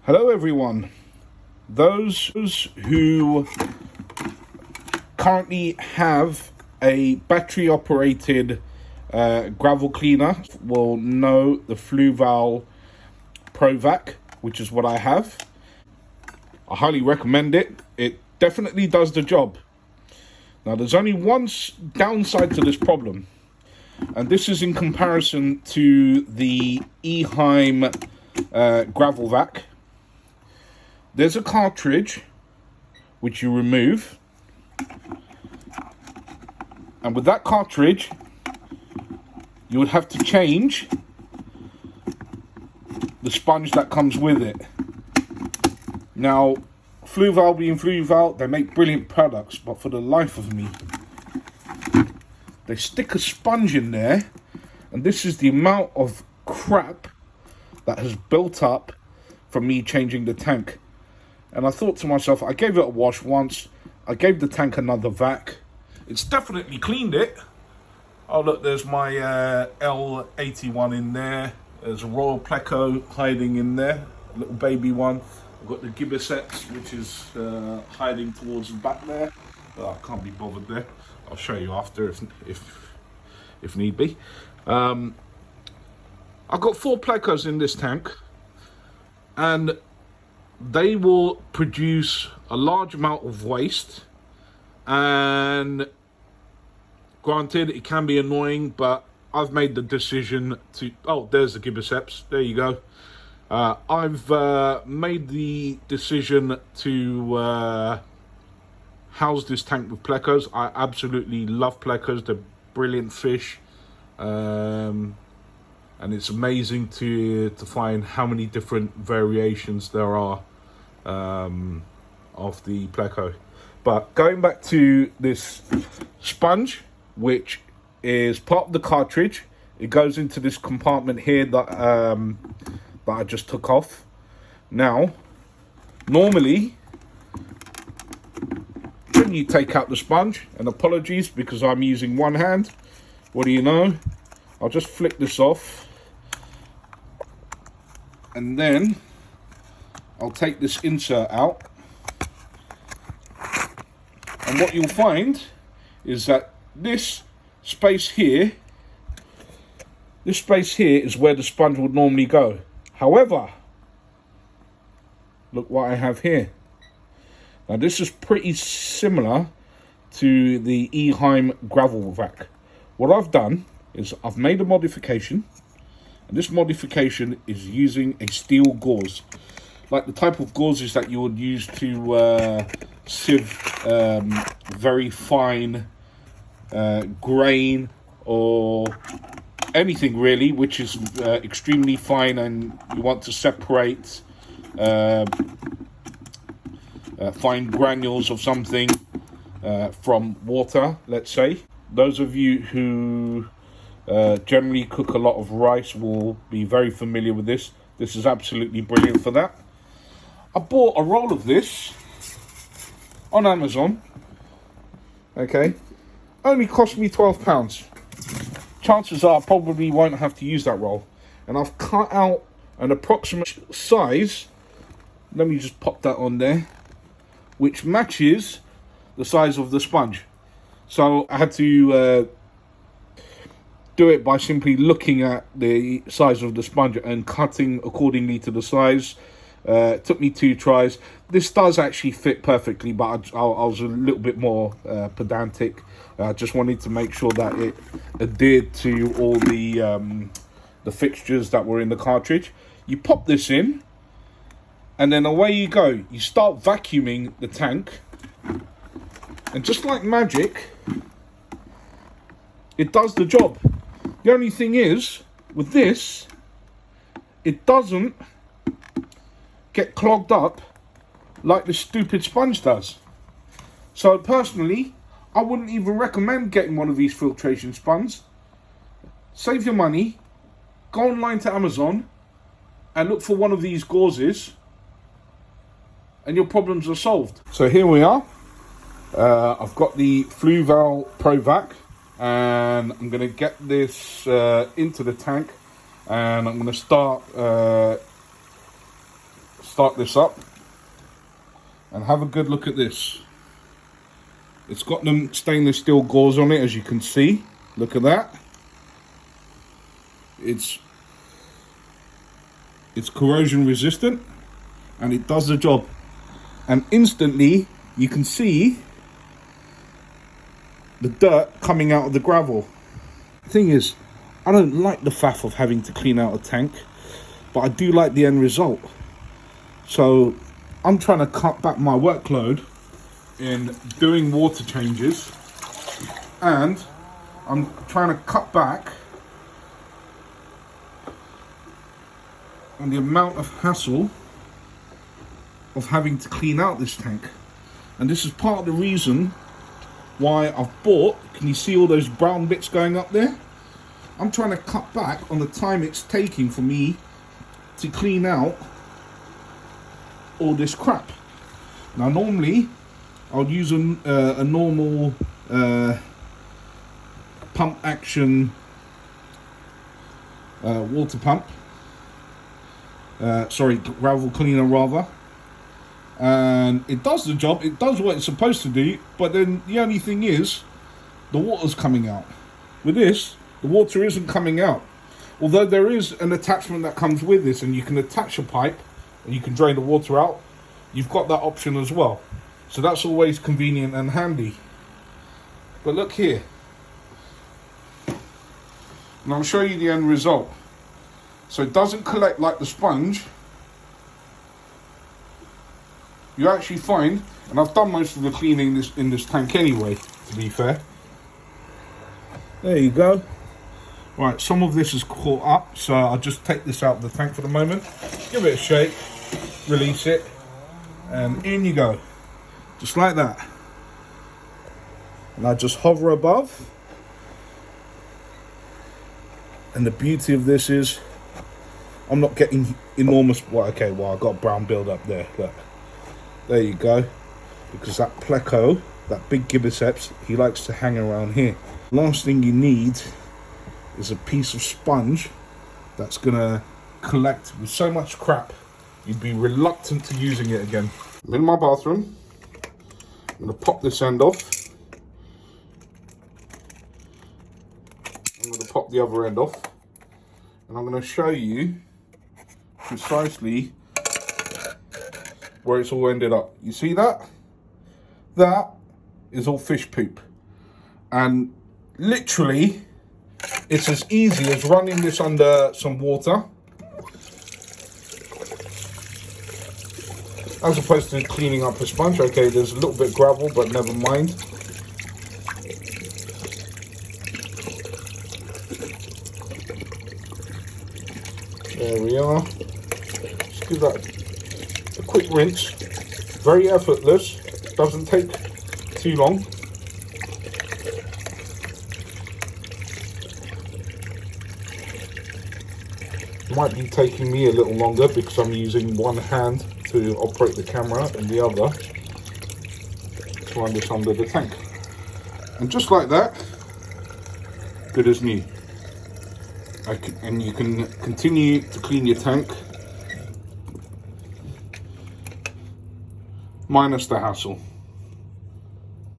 Hello everyone. Those who currently have a battery operated gravel cleaner will know the Fluval Provac, which is what I have. I highly recommend it. It definitely does the job. Now there's only one downside to this problem, and this is in comparison to the Eheim gravel vac. There's a cartridge which you remove, and with that cartridge you would have to change the sponge that comes with it. Now Fluval being Fluval, they make brilliant products, but for the life of me, they stick a sponge in there, and this is the amount of crap that has built up from me changing the tank. And I thought to myself, I gave it a wash once, I gave the tank another vac. It's definitely cleaned it. Oh look, there's my L81 in there. There's a Royal Pleco hiding in there, a little baby one. I've got the Gibbosets, which is hiding towards the back there. I can't be bothered there. I'll show you after if need be. I've got 4 Plecos in this tank, and they will produce a large amount of waste, and granted it can be annoying, but I've made the decision to... Oh, there's the Gibbosets, there you go. I've made the decision to house this tank with Plecos. I absolutely love Plecos, they're brilliant fish, and it's amazing to find how many different variations there are of the Pleco. But going back to this sponge, which is part of the cartridge, it goes into this compartment here that I just took off. Now, normally, when you take out the sponge, and apologies because I'm using one hand, what do you know? I'll just flick this off, and then I'll take this insert out, and what you'll find is that this space here is where the sponge would normally go. However, look what I have here. Now this is pretty similar to the Eheim gravel vac. What I've done is I've made a modification, and this modification is using a steel gauze, like the type of gauzes that you would use to sieve very fine grain or anything really which is extremely fine, and you want to separate fine granules of something from water, let's say. Those of you who generally cook a lot of rice will be very familiar with this. This is absolutely brilliant for that. I bought a roll of this on Amazon. Okay, only cost me £12. Chances are I probably won't have to use that roll, and I've cut out an approximate size. Let me just pop that on there, which matches the size of the sponge. So I had to do it by simply looking at the size of the sponge and cutting accordingly to the size. It took me 2 tries. This does actually fit perfectly, but I was a little bit more pedantic. I just wanted to make sure that it adhered to all the fixtures that were in the cartridge. You pop this in, and then away you go. You start vacuuming the tank, and just like magic, it does the job. The only thing is, with this, it doesn't get clogged up like the stupid sponge does. So personally, I wouldn't even recommend getting one of these filtration sponges. Save your money, go online to Amazon and look for one of these gauzes, and your problems are solved. So here we are. I've got the Fluval Provac, and I'm going to get this into the tank, and I'm going to start start this up and have a good look at this. It's got them stainless steel gauze on it, as you can see. Look at that. It's corrosion resistant and it does the job. And instantly you can see the dirt coming out of the gravel. The thing is, I don't like the faff of having to clean out a tank, but I do like the end result. So I'm trying to cut back my workload in doing water changes, and I'm trying to cut back on the amount of hassle of having to clean out this tank. And this is part of the reason why I've bought, can you see all those brown bits going up there? I'm trying to cut back on the time it's taking for me to clean out all this crap. Now normally I'll use a normal pump action water pump, gravel cleaner rather, and it does the job, it does what it's supposed to do, but then the only thing is the water's coming out. With this, the water isn't coming out, although there is an attachment that comes with this, and you can attach a pipe and you can drain the water out. You've got that option as well, so that's always convenient and handy. But look here, and I'll show you the end result. So it doesn't collect like the sponge. You actually find, and I've done most of the cleaning in this tank anyway, to be fair. There you go. Right, some of this is caught up, so I'll just take this out of the tank for the moment, give it a shake, release it, and in you go. Just like that. And I just hover above. And the beauty of this is, I'm not getting enormous, well, okay, well, I've got brown build up there, look. There you go. Because that pleco, that big gibiceps, he likes to hang around here. Last thing you need is a piece of sponge that's gonna collect with so much crap, you'd be reluctant to using it again. I'm in my bathroom. I'm gonna pop this end off. I'm gonna pop the other end off. And I'm gonna show you precisely where it's all ended up. You see that? That is all fish poop. And literally, it's as easy as running this under some water, as opposed to cleaning up a sponge. Okay, there's a little bit of gravel, but never mind. There we are. Just give that a quick rinse. Very effortless. Doesn't take too long. Might be taking me a little longer because I'm using one hand to operate the camera and the other to run this under the tank. And just like that, good as new. And you can continue to clean your tank minus the hassle.